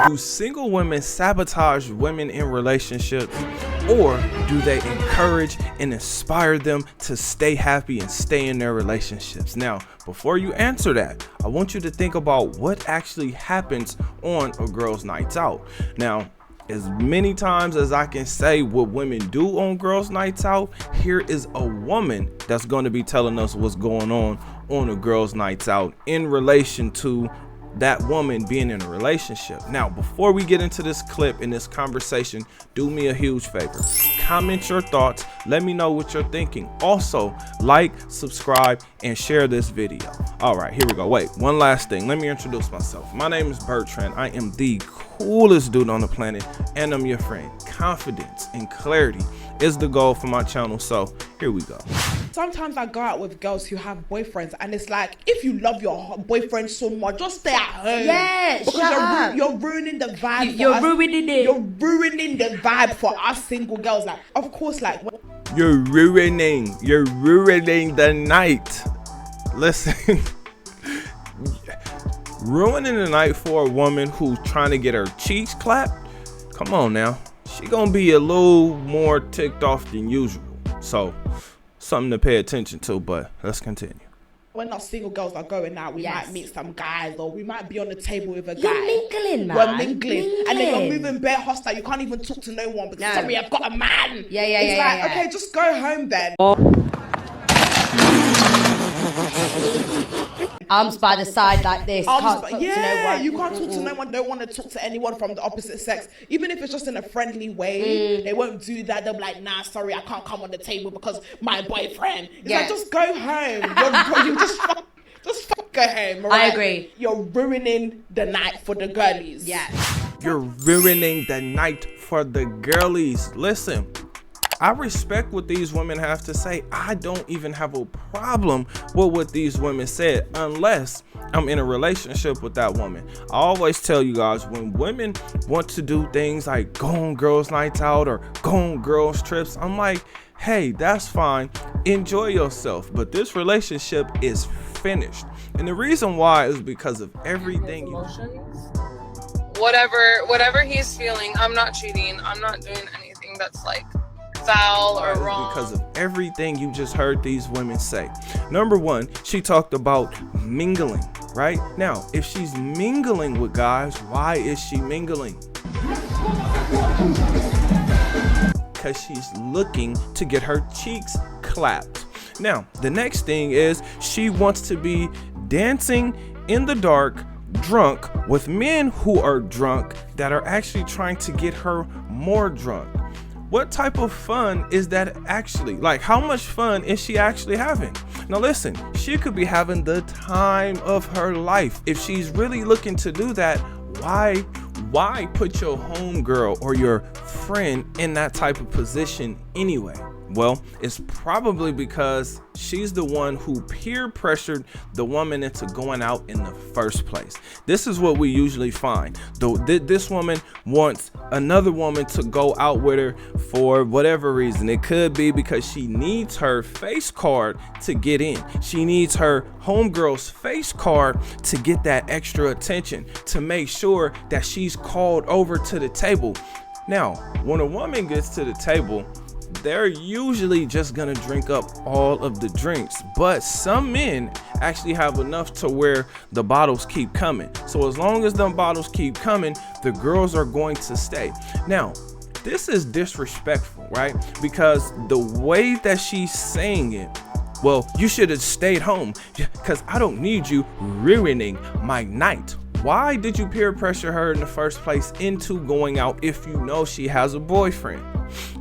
Do single women sabotage women in relationships, or do they encourage and inspire them to stay happy and stay in their relationships? Now, before you answer that, I want you to think about what actually happens on a girl's nights out. Now, as many times as I can say what women do on girls' nights out, here is a woman that's going to be telling us what's going on a girls' nights out in relation to that woman being in a relationship. Now, before we get into this clip and this conversation, do me a huge favor. Comment your thoughts. Let me know what you're thinking. Also, like, subscribe, and share this video. All right, here we go. Wait, one last thing. Let me introduce myself. My name is Bertran. I am the coolest dude on the planet, and I'm your friend. Confidence and clarity is the goal for my channel, so here we go. Sometimes I go out with girls who have boyfriends, and it's like, if you love your boyfriend so much, just stay at home. Yeah, because you're ruining the vibe. You're ruining it. You're ruining the vibe for us single girls. Like, of course, like you're ruining the night. Listen. Ruining the night for a woman who's trying to get her cheeks clapped? Come on now. She gonna be a little more ticked off than usual. So, something to pay attention to, but let's continue. When us single girls are going out, we might meet some guys, or we might be on the table with a guy. You're mingling, man. We're mingling. And then you're moving bare hostile. You can't even talk to no one because sorry, I've got a man. It's like, okay, just go home then. Arms by the side like this. You can't talk to no one. Don't want to talk to anyone from the opposite sex, even if it's just in a friendly way. They won't do that. They'll be like, nah, sorry, I can't come on the table because my boyfriend. It's like, just go home. You just go home. Right? I agree. You're ruining the night for the girlies. Yeah. You're ruining the night for the girlies. Listen, I respect what these women have to say. I don't even have a problem with what these women said unless I'm in a relationship with that woman. I always tell you guys, when women want to do things like go on girls' nights out or go on girls' trips, I'm like, hey, that's fine. Enjoy yourself. But this relationship is finished. And the reason why is because of everything you... Whatever he's feeling, I'm not cheating. I'm not doing anything that's like foul or wrong. Because of everything you just heard these women say. Number one, she talked about mingling, right? Now, if she's mingling with guys, why is she mingling? Because she's looking to get her cheeks clapped. Now, the next thing is she wants to be dancing in the dark, drunk, with men who are drunk that are actually trying to get her more drunk. What type of fun is that actually? Like, how much fun is she actually having? Now listen, she could be having the time of her life. If she's really looking to do that, why put your homegirl or your friend in that type of position anyway? Well, it's probably because she's the one who peer pressured the woman into going out in the first place. This is what we usually find. Though this woman wants another woman to go out with her for whatever reason. It could be because she needs her face card to get in. She needs her homegirl's face card to get that extra attention, to make sure that she's called over to the table. Now, when a woman gets to the table, they're usually just gonna drink up all of the drinks, but some men actually have enough to where the bottles keep coming. So as long as them bottles keep coming, the girls are going to stay. Now, this is disrespectful, right? Because the way that she's saying it, well, you should have stayed home because I don't need you ruining my night. Why did you peer pressure her in the first place into going out if you know she has a boyfriend?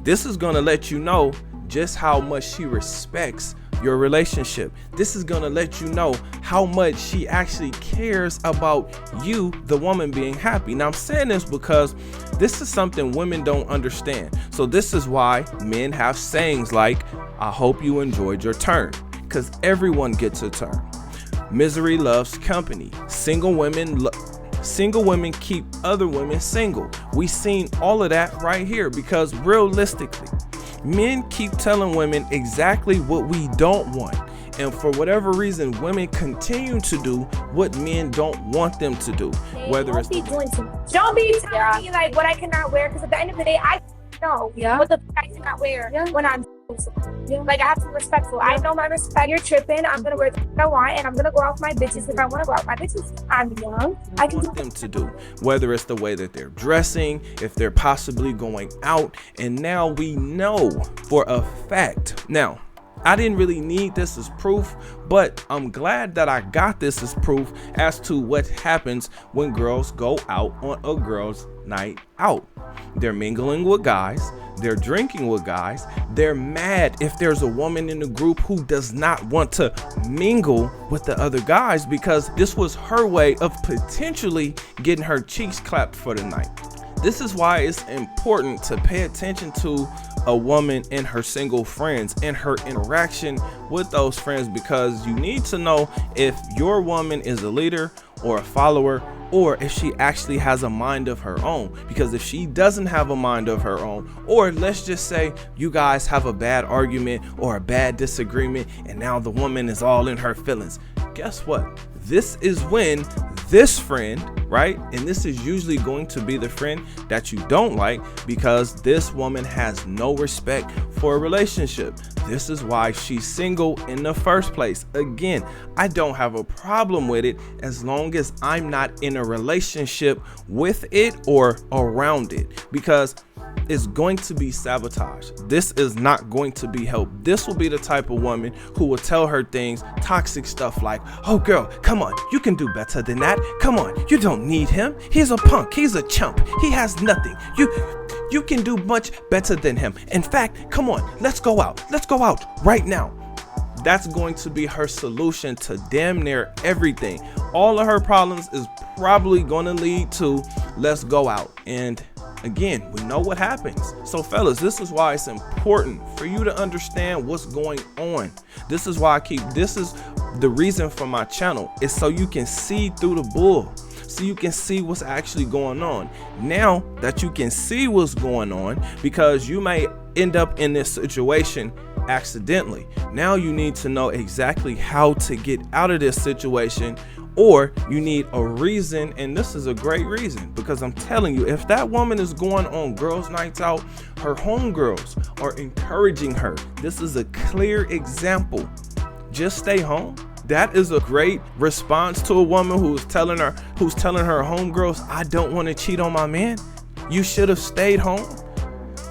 This is gonna let you know just how much she respects your relationship. This is gonna let you know how much she actually cares about you, the woman, being happy. Now I'm saying this because this is something women don't understand. So this is why men have sayings like, I hope you enjoyed your turn, because everyone gets a turn. Misery loves company. Single women keep other women single. We seen all of that right here because realistically, men keep telling women exactly what we don't want. And for whatever reason, women continue to do what men don't want them to do. Whether it's don't be telling me like what I cannot wear, because at the end of the day, I know what the I cannot wear when I'm like, I have to be respectful. I know my respect. You're tripping. I'm gonna wear what I want, and I'm gonna go out with my bitches if I want to go out with my bitches. I'm young. I can want them to do, whether it's the way that they're dressing, if they're possibly going out. And now we know for a fact. Now, I didn't really need this as proof, but I'm glad that I got this as proof as to what happens when girls go out on a girls' night out. They're mingling with guys, they're drinking with guys, they're mad if there's a woman in the group who does not want to mingle with the other guys, because this was her way of potentially getting her cheeks clapped for the night. This is why it's important to pay attention to a woman and her single friends and her interaction with those friends, because you need to know if your woman is a leader or a follower, or if she actually has a mind of her own. Because if she doesn't have a mind of her own, or let's just say you guys have a bad argument or a bad disagreement and now the woman is all in her feelings, guess what? This is when this friend, right? And this is usually going to be the friend that you don't like, because this woman has no respect for a relationship. This is why she's single in the first place. Again, I don't have a problem with it as long as I'm not in a relationship with it or around it, because is going to be sabotage. This is not going to be help. This will be the type of woman who will tell her things, toxic stuff like, oh girl, come on, you can do better than that. Come on, you don't need him. He's a punk. He's a chump. He has nothing. You can do much better than him. In fact, come on, let's go out. Let's go out right now. That's going to be her solution to damn near everything. All of her problems is probably going to lead to let's go out. And again, we know what happens. So fellas, this is why it's important for you to understand what's going on. This is why this is the reason for my channel, is so you can see through the bull, so you can see what's actually going on. Now that you can see what's going on, because you may end up in this situation accidentally, now you need to know exactly how to get out of this situation, or you need a reason. And this is a great reason, because I'm telling you, if that woman is going on girls' nights out, her homegirls are encouraging her. This is a clear example. Just stay home. That is a great response to a woman who's telling her homegirls, I don't want to cheat on my man. You should have stayed home.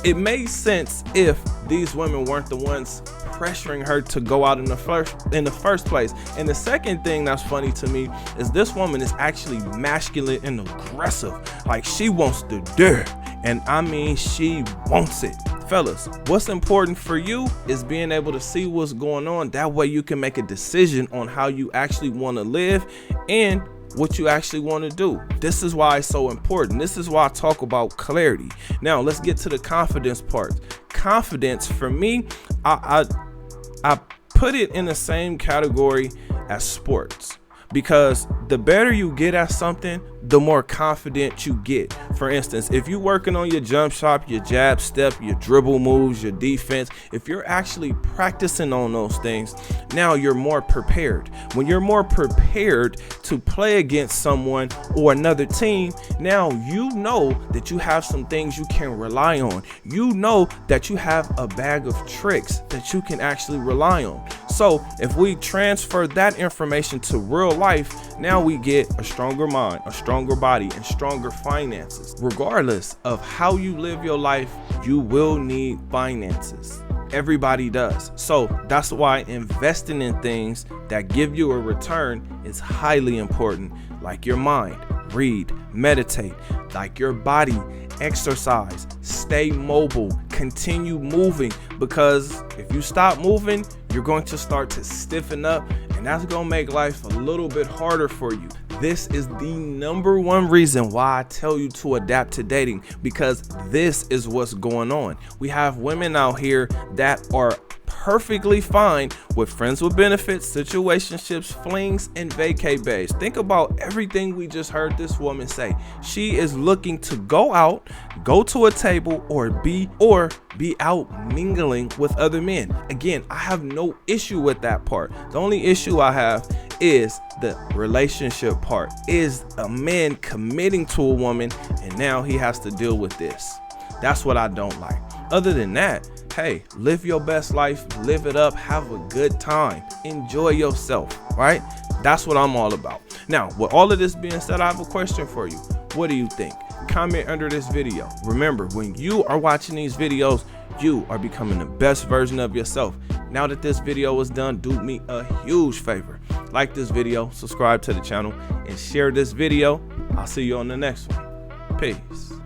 It made sense if these women weren't the ones pressuring her to go out in the first place. And the second thing that's funny to me is this woman is actually masculine and aggressive. Like, she wants the dirt, and I mean she wants it. Fellas, what's important for you is being able to see what's going on. That way you can make a decision on how you actually want to live and what you actually want to do. This is why it's so important. This is why I talk about clarity. Now let's get to the confidence part. Confidence for me, I put it in the same category as sports, because the better you get at something, the more confident you get. For instance, if you're working on your jump shot, your jab step, your dribble moves, your defense, if you're actually practicing on those things, now you're more prepared. When you're more prepared to play against someone or another team, now you know that you have some things you can rely on. You know that you have a bag of tricks that you can actually rely on. So if we transfer that information to real life, now we get a stronger mind, a stronger body, and stronger finances. Regardless of how you live your life, you will need finances. Everybody does. So that's why investing in things that give you a return is highly important, like your mind. Read, meditate, like your body, exercise, stay mobile, continue moving, because if you stop moving, you're going to start to stiffen up, and that's going to make life a little bit harder for you. This is the number one reason why I tell you to adapt to dating, because this is what's going on. We have women out here that are perfectly fine with friends with benefits, situationships, flings, and vacay bays. Think about everything we just heard this woman say. She is looking to go out, go to a table, or be out mingling with other men. Again, I have no issue with that part. The only issue I have is the relationship part. Is a man committing to a woman and now he has to deal with this? That's what I don't like. Other than that, hey, live your best life, live it up, have a good time, enjoy yourself, right? That's what I'm all about. Now, with all of this being said, I have a question for you. What do you think? Comment under this video. Remember, when you are watching these videos, you are becoming the best version of yourself. Now that this video is done, do me a huge favor. Like this video, subscribe to the channel, and share this video. I'll see you on the next one. Peace.